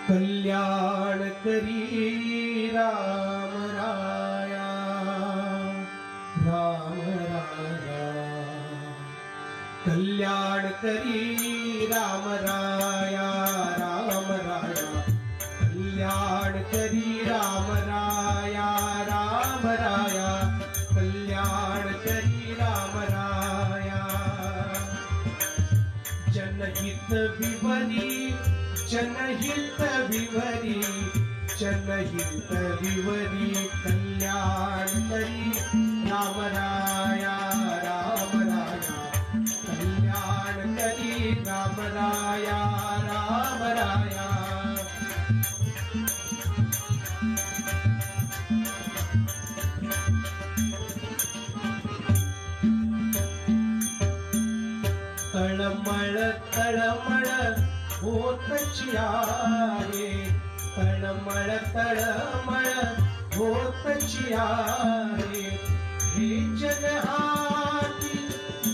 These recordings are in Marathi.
कल्याण करी राम राया, राम राया। कल्याण करी राम राया, राम राया। कल्याण करी राम राया, राम राया। कल्याण करी राम राया। जनहित विवरी, जनहित विवरी, जनहित विवरी। कल्याण करी राम राया, राम राया। कल्याण करी राम राया, राम राया। तळमळ तळमळ होतची आहे, तळमळ तळमळ होतची आहे। हे जन हाती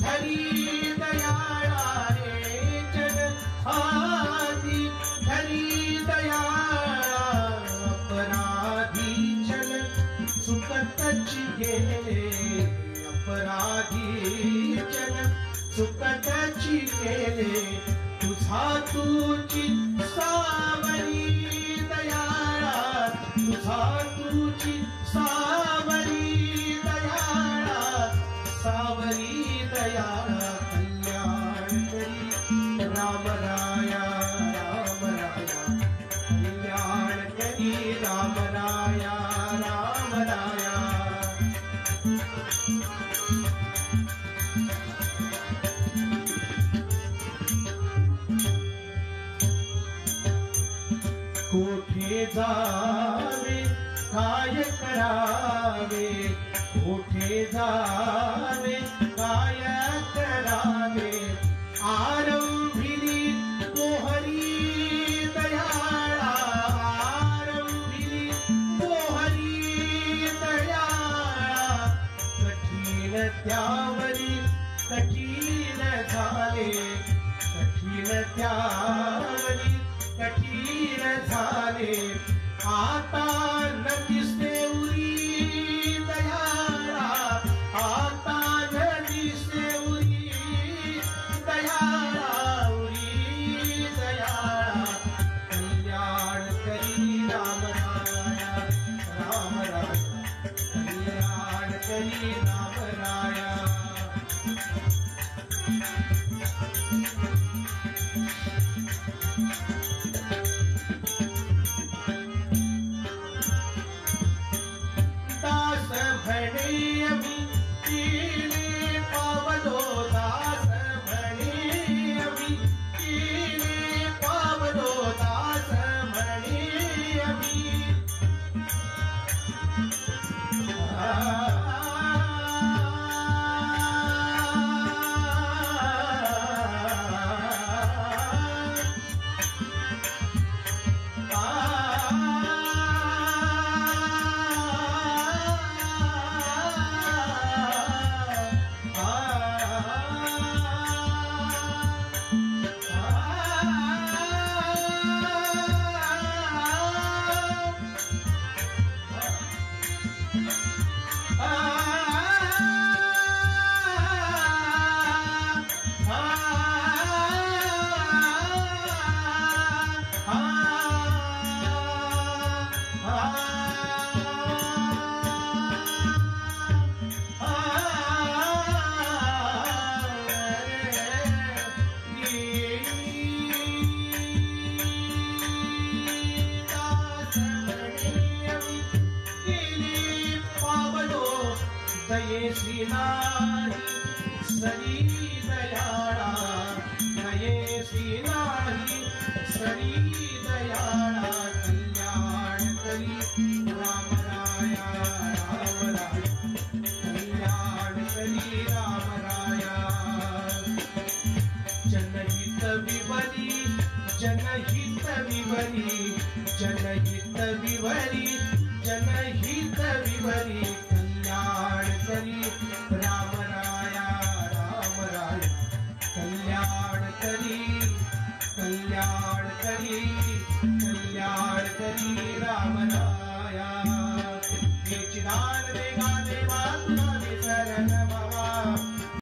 धरी दयाळा, हे जन हाती धरी दयाळा। अपराधी जन सुकतची गेले, अपराधी जन सुकतची गेले। तुझा तुझी सावरी दयाळा, तुझा तुझी सावरी दयाळा, सावरी दयाळा। कल्याण करी राम राया, राम राया। कल्याण करी राम राया, राम राया। कोठे जावे काय करावे, कोठे जावे काय करावे। आरंभिली मोहरी दयाळा, आरंभिली मोहरी दयाळा। कठीण त्यावरी कठीण झाले, कठीण त्यावरी कठीण झाले। आता न दिसते उरी दयाळा, आता न दिसते उरी दयाळा, उरी दयाळा। कल्याण करी राम राया, राम राया। कल्याण करी राम राया। भणे अमी कीने पावलो, दास भणे अमी कीने पावलो, दास भणे अमी। दयेसी नाही सरी दयाळा, दयेसी नाही सरी दयाळा। कल्याण करी राम राया, राम राया। कल्याण करी राम राया। जनहित विवरी, जनहित विवरी, जनहित विवरी, जनहित विवरी। कल्याण करी राम राया, राम राया। कल्याण करी, कल्याण करी, कल्याण हरी राम